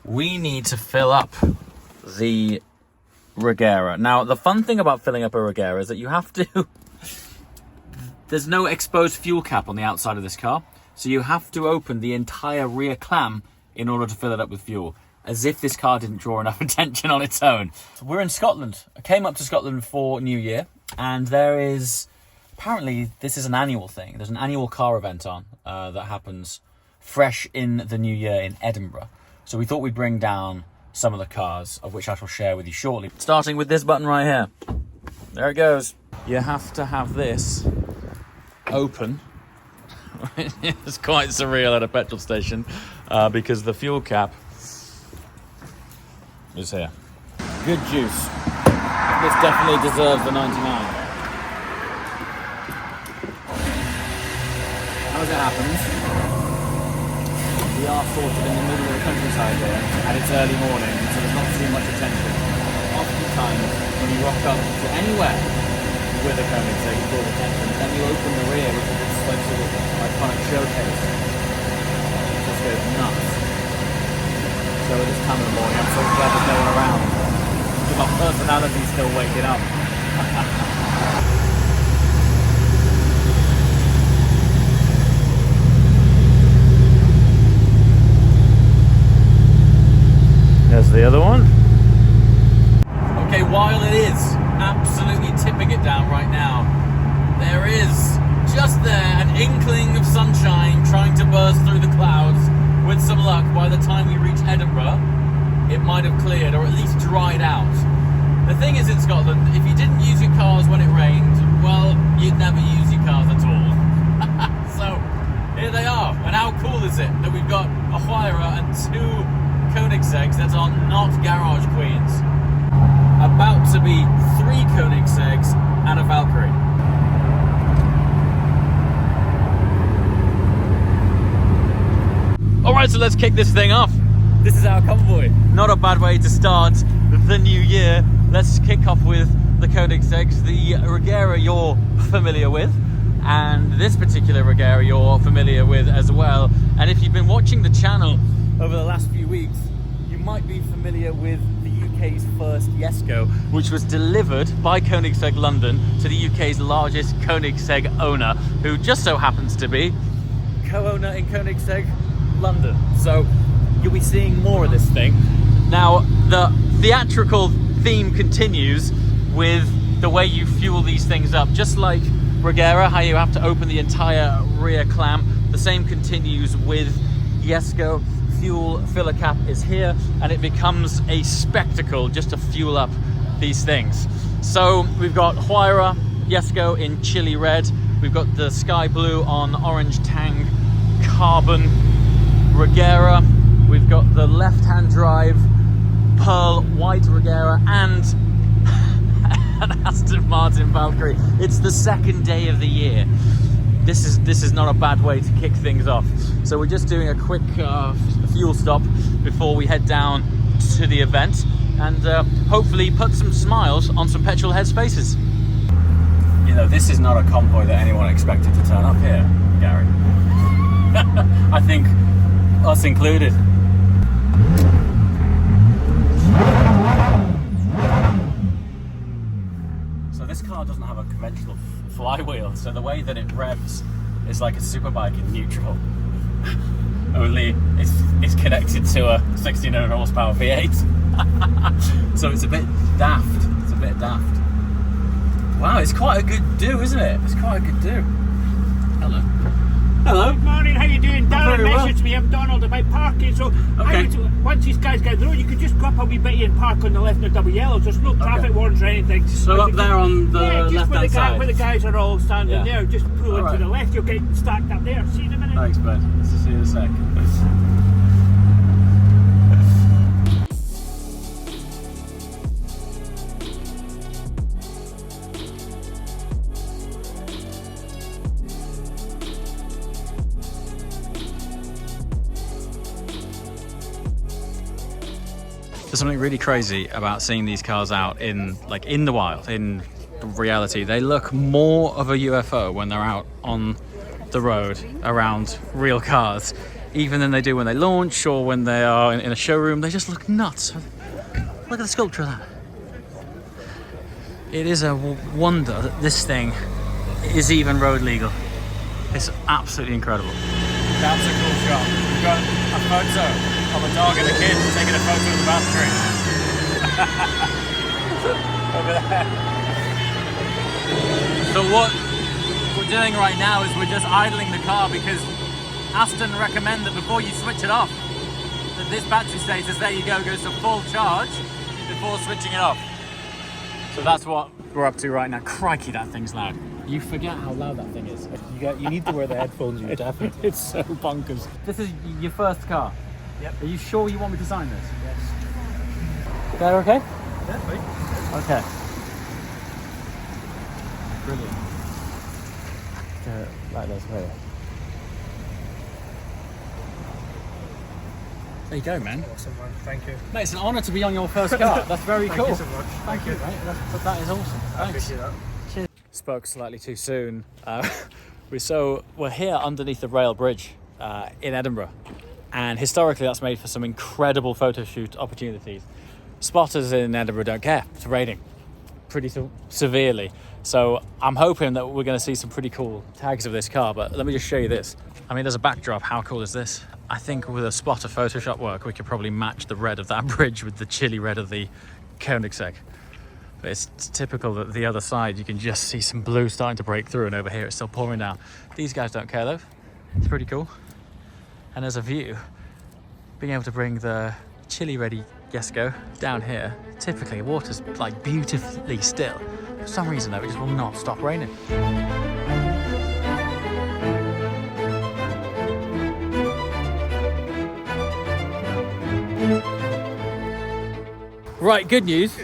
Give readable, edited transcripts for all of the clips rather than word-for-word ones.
we need to fill up the Regera. Now, the fun thing about filling up a Regera is that you have to... There's no exposed fuel cap on the outside of this car, so you have to open the entire rear clam in order to fill it up with fuel, as if this car didn't draw enough attention on its own. So we're in Scotland. I came up to Scotland for New Year, and there is... Apparently, this is an annual thing. There's an annual car event on that happens fresh in the new year in Edinburgh. So we thought we'd bring down some of the cars, of which I shall share with you shortly. Starting with this button right here. There it goes. You have to have this open. It's quite surreal at a petrol station because the fuel cap is here. Good juice. This definitely deserves the 99. As it happens, we are sort of in the middle of the countryside here, and it's early morning, so there's not too much attention. Oftentimes, when you rock up to anywhere with a Koenigsegg, you call attention, then you open the rear, which is this like sort of iconic showcase. It just goes nuts. So at this time of the morning, I'm so glad there's no one around. Because my personality's still waking up. There's the other one. Okay, while it is absolutely tipping it down right now, there is just there an inkling of sunshine trying to burst through the clouds. With some luck, by the time we reach Edinburgh, it might have cleared or at least dried out. The thing is in Scotland, if you didn't use your cars when it rained, well, you'd never use your cars at all. So here they are. And how cool is it that we've got a Huayra and two Koenigsegg's that are not garage queens. About to be 3 Koenigseggs and a Valkyrie. Alright, so let's kick this thing off. This is our Convoy. Not a bad way to start the new year. Let's kick off with the Koenigseggs, the Regera you're familiar with, and this particular Regera you're familiar with as well. And if you've been watching the channel over the last few weeks, you might be familiar with the UK's first Jesko, which was delivered by Koenigsegg London to the UK's largest Koenigsegg owner, who just so happens to be co-owner in Koenigsegg London. So you'll be seeing more of this thing. Now, the theatrical theme continues with the way you fuel these things up. Just like Regera, how you have to open the entire rear clam, the same continues with Jesko. Fuel filler cap is here, and it becomes a spectacle just to fuel up these things. So we've got Huayra, Jesko in chili red, we've got the sky blue on orange tang carbon Regera, we've got the left-hand drive pearl white Regera, and an Aston Martin Valkyrie. It's the second day of the year. This is not a bad way to kick things off. So we're just doing a quick fuel stop before we head down to the event, and hopefully put some smiles on some petrol heads' faces. You know, this is not a convoy that anyone expected to turn up here, Gary. I think us included. So this car doesn't have a conventional flywheel, so the way that it revs is like a superbike in neutral. Only it's connected to a 1600 horsepower V8. So it's a bit daft. It's a bit daft. Wow, it's quite a good do, isn't it? It's quite a good do. Hello. Hello. Good morning, how you doing? Darren Very messaged me, I'm Donald, about parking, so Okay. once these guys get through, you could just go up a wee bit and park on the left of double yellows. There's no traffic warnings or anything. So up there on the left-hand side? Where the guys are all standing there, just pull All into right. the left, you'll get stacked up there. See you in a minute. Thanks, bud. See you in a sec. There's something really crazy about seeing these cars out in the wild, in reality. They look more of a UFO when they're out on the road around real cars. even than they do when they launch or when they are in a showroom. They just look nuts. Look at the sculpture of that. It is a wonder that this thing is even road legal. It's absolutely incredible. That's a cool shot. We've got a photo of a dog and a kid taking a photo of the Valkyrie. Over there. So what we're doing right now is we're just idling the car because Aston recommend that before you switch it off, that this battery status, there you go, goes to full charge before switching it off. So that's what we're up to right now. Crikey, that thing's loud. You forget how loud that thing is. You need to wear the headphones. You definitely. It's so bonkers. This is your first car? Yep. Are you sure you want me to sign this? Yes. They're okay? Yeah, fine. Okay. Brilliant. Like this way. There you go, man. Awesome, man. Thank you. Mate, it's an honour to be on your first car. That's very cool. Thank you so much. Thank you, mate. That is awesome. I Thanks. appreciate that. Cheers. Spoke slightly too soon. We're here underneath the rail bridge in Edinburgh, and historically that's made for some incredible photo shoot opportunities. Spotters in Edinburgh don't care. It's raining pretty severely, so I'm hoping that we're going to see some pretty cool tags of this car. But let me just show you this. I mean, there's a backdrop. How cool is this? I think with a spot of Photoshop work, we could probably match the red of that bridge with the chilly red of the Koenigsegg. But it's typical that the other side, you can just see some blue starting to break through, and over here it's still pouring down. These guys don't care though. It's pretty cool. And as a view, being able to bring the chilly ready Jesko down here, typically water's like beautifully still. For some reason though, it just will not stop raining. Right, good news.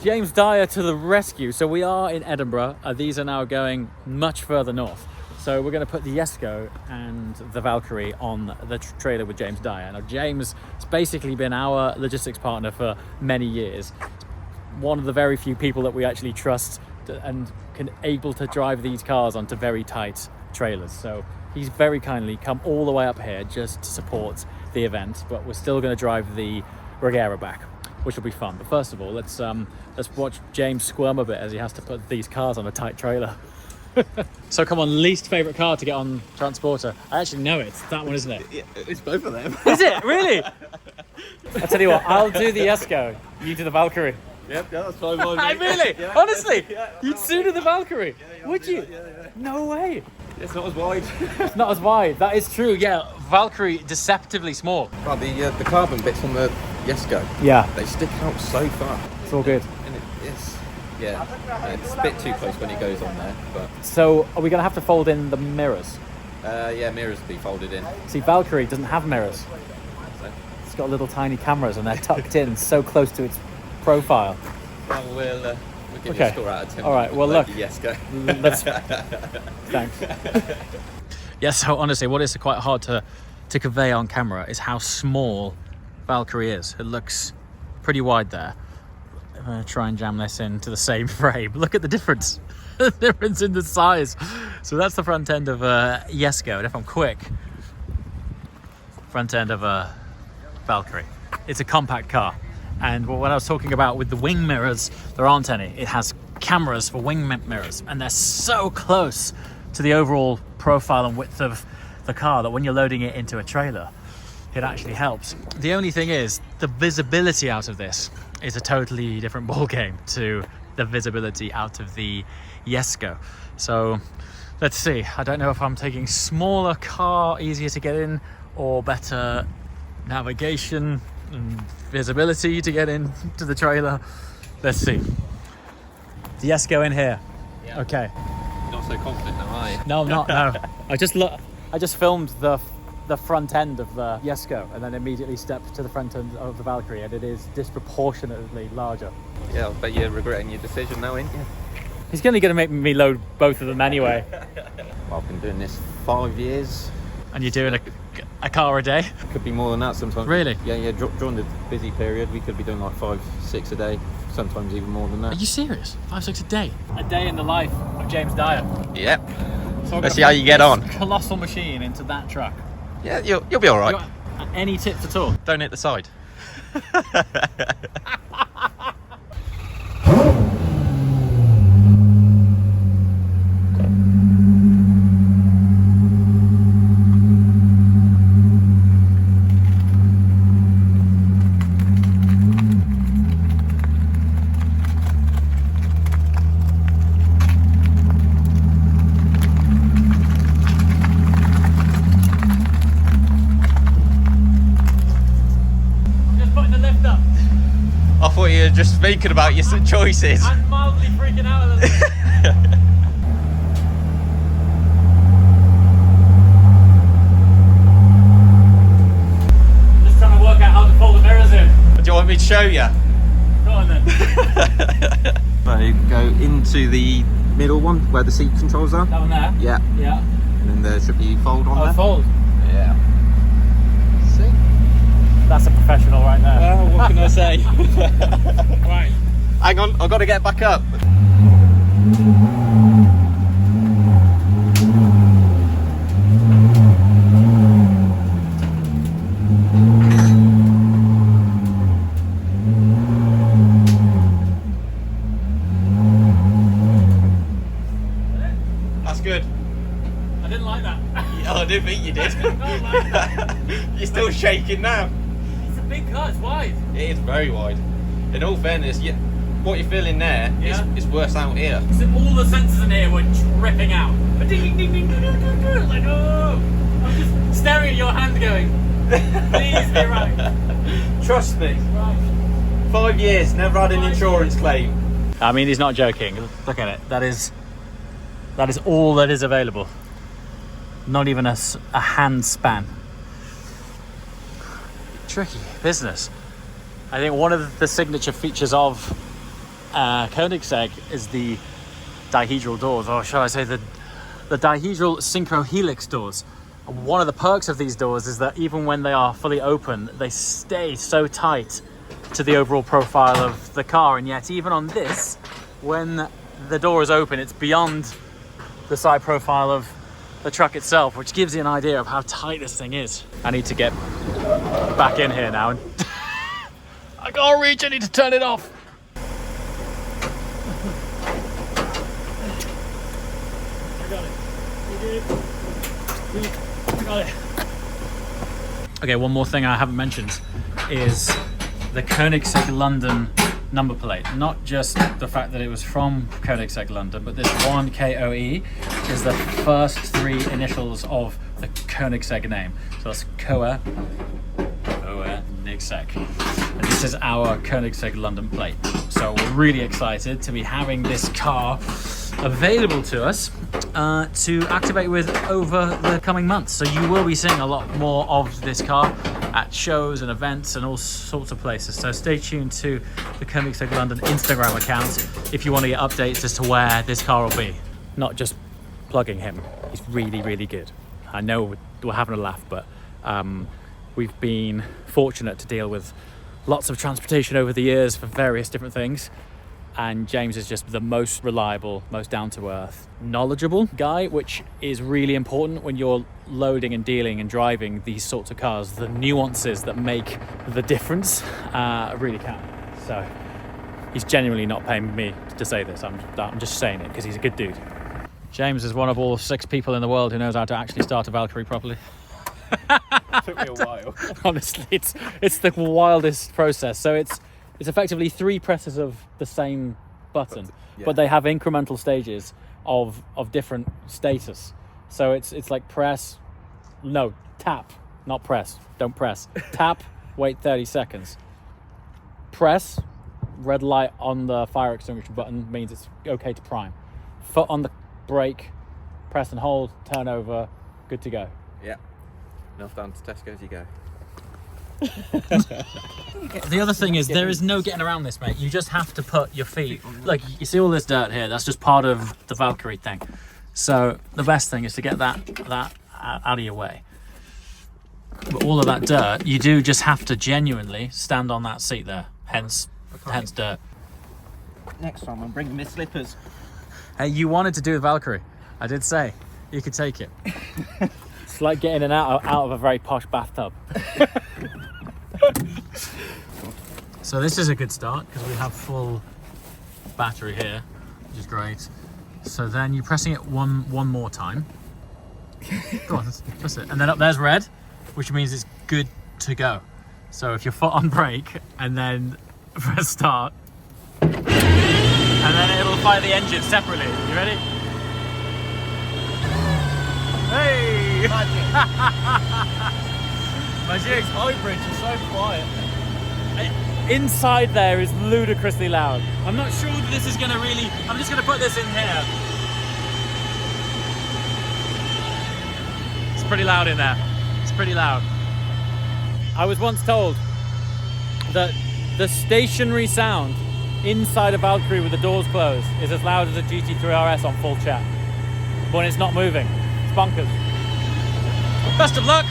James Dyer to the rescue. So we are in Edinburgh. These are now going much further north. So we're going to put the Jesko and the Valkyrie on the trailer with James Dyer. Now James has basically been our logistics partner for many years. One of the very few people that we actually trust and can able to drive these cars onto very tight trailers. So he's very kindly come all the way up here just to support the event, but we're still going to drive the Regera back, which will be fun. But first of all, let's watch James squirm a bit as he has to put these cars on a tight trailer. So come on, least favourite car to get on Transporter. I actually know it. It's that one, isn't it? Yeah, it's both of them. Is it? Really? I tell you what, I'll do the Jesko, you do the Valkyrie. Yep, yeah, that's fine. Mate. Really? Yeah, Honestly? yeah, You'd sooner the Valkyrie? Yeah, Would you? Yeah. No way. It's not as wide. It's not as wide. That is true, yeah. Valkyrie, deceptively small. But the carbon bits on the Jesko, Yeah, they stick out so far. it's all good. And it's a bit too close when it goes on there. But So are we going to have to fold in the mirrors? yeah, mirrors will be folded in. See, Valkyrie doesn't have mirrors. So, It's got little tiny cameras and they're tucked in so close to its profile. well, we'll give you Okay. a score out of 10. All right, well, look. Jesko. Let's... Thanks. Yeah, so honestly, what is quite hard to convey on camera is how small Valkyrie is. It looks pretty wide there. I'm going to try and jam this into the same frame. Look at the difference. The difference in the size. So that's the front end of a Jesko. And if I'm quick, front end of a Valkyrie. It's a compact car. And what I was talking about with the wing mirrors, there aren't any. It has cameras for wing mirrors, and they're so close to the overall profile and width of the car that when you're loading it into a trailer, it actually helps. The only thing is, the visibility out of this is a totally different ball game to the visibility out of the Jesko. So let's see. I don't know if I'm taking smaller car, easier to get in, or better navigation and visibility to get into the trailer. Let's see. The Jesko in here. Yeah. Okay. Not so confident now, are you? No, I'm not. No. I just filmed the front end of the Jesko and then immediately stepped to the front end of the Valkyrie, and it is disproportionately larger. Yeah, I bet you're regretting your decision now, ain't you? He's only going to make me load both of them anyway. Well, I've been doing this 5 years. And you're doing a car a day? Could be more than that sometimes. Really? Yeah. During the busy period, we could be doing like 5, 6 a day. Sometimes even more than Are that. you serious? 5, 6 a day? A day in the life of James Dyer. Yep. So Let's see how you get on. Colossal machine into that truck. Yeah, you'll be all right. Any tips at all? Don't hit the side. I thought you were just thinking about your choices. I'm mildly freaking out a little bit. Just trying to work out how to pull the mirrors in. Do you want me to show you? Go on then. So you go into the middle one where the seat controls are. That one there? Yeah. Yeah. And then there should be fold on Oh, there. fold. Yeah. See? That's a professional right there. Well, what can I say? Right. Hang on, I've got to get back up. That's good. I didn't like that. Oh, I didn't think you did. I don't like that. You're still shaking now. It's a big car, it's wide. It is very wide. In all fairness, what you're feeling there is worse out here. So all the sensors in here were tripping out. Ding, ding, ding, ding, ding, ding, ding, ding. Like, oh! I'm just staring at your hand going, please be right. Trust me. Right. 5 years, never had an insurance claim. I mean, he's not joking. Look at it. That is all that is available. Not even a hand span. Tricky business. I think one of the signature features of Koenigsegg is the dihedral doors, or shall I say the dihedral synchro helix doors. And one of the perks of these doors is that even when they are fully open, they stay so tight to the overall profile of the car, and yet even on this, when the door is open, it's beyond the side profile of the truck itself, which gives you an idea of how tight this thing is. I need to get back in here now and I can't reach, I need to turn it off. I got it. You did. I got it. Okay, one more thing I haven't mentioned is the Koenigsegg London number plate. Not just the fact that it was from Koenigsegg London, but this 1KOE is the first three initials of the Koenigsegg name. So that's Koenigsegg. And this is our Koenigsegg London plate. So we're really excited to be having this car available to us to activate with over the coming months. So you will be seeing a lot more of this car at shows and events and all sorts of places. So stay tuned to the Koenigsegg London Instagram account if you want to get updates as to where this car will be. Not just plugging him, he's really, really good. I know we're having a laugh, but we've been fortunate to deal with lots of transportation over the years for various different things. And James is just the most reliable, most down-to-earth, knowledgeable guy, which is really important when you're loading and dealing and driving these sorts of cars. The nuances that make the difference really count. So he's genuinely not paying me to say this. I'm just saying it because he's a good dude. James is one of all 6 people in the world who knows how to actually start a Valkyrie properly. Took me a while. Honestly, it's the wildest process. So it's effectively 3 presses of the same button, but they have incremental stages of different status. So it's like press, no, tap, not press, don't press. Tap, wait 30 seconds. Press, red light on the fire extinguisher button means it's okay to prime. Foot on the brake, press and hold, turn over, good to go. Yeah. Enough down to Tesco's you go. The other thing is there is no getting around this, mate. You just have to put your feet, like you see all this dirt here, that's just part of the Valkyrie thing. So the best thing is to get that out of your way. But all of that dirt, you do just have to genuinely stand on that seat there, hence dirt. Next time I'm bringing my slippers. Hey, you wanted to do a Valkyrie. I did say you could take it. It's like getting out of a very posh bathtub. So this is a good start because we have full battery here, which is great. So then you're pressing it one more time. Go on, press it. And then up there's red, which means it's good to go. So if your foot on brake and then press start, and then it'll fire the engine separately. You ready? Hey! Magic's hybrids are so quiet. Inside there is ludicrously loud. I'm not sure that this is going to really... I'm just going to put this in here. It's pretty loud in there. It's pretty loud. I was once told that the stationary sound inside a Valkyrie with the doors closed is as loud as a GT3 RS on full chat. But when it's not moving, it's bonkers. Best of luck!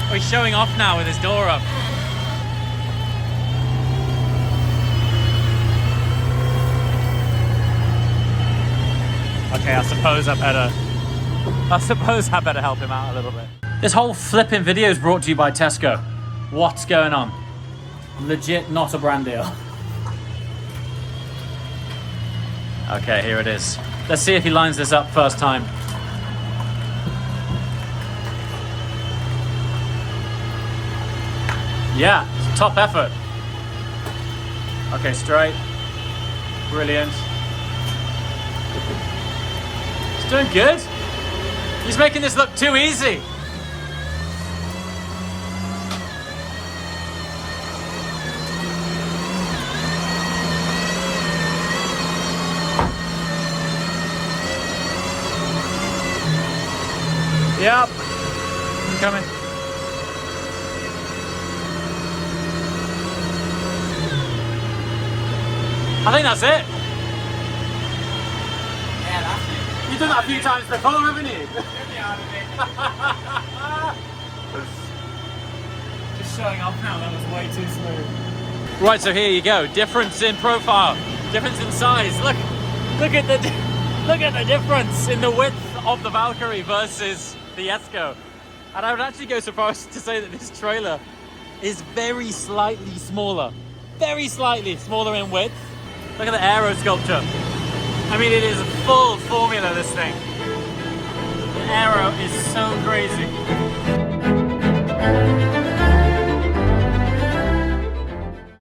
Oh, he's showing off now with his door up. Okay, I suppose I better help him out a little bit. This whole flipping video is brought to you by Tesco. What's going on? Legit not a brand deal. Okay, here it is. Let's see if he lines this up first time. Yeah, top effort. Okay, straight. Brilliant. He's doing good. He's making this look too easy. Yep. I'm coming. I think that's it. Yeah, that's it. You've done that a few times before, haven't you? Get me out of it. Just showing off now, that was way too smooth. Right, so here you go. Difference in profile, difference in size. Look at the difference in the width of the Valkyrie versus the Jesko. And I would actually go so far as to say that this trailer is very slightly smaller. Very slightly smaller in width. Look at the aero sculpture. I mean, it is full formula, this thing. The aero is so crazy.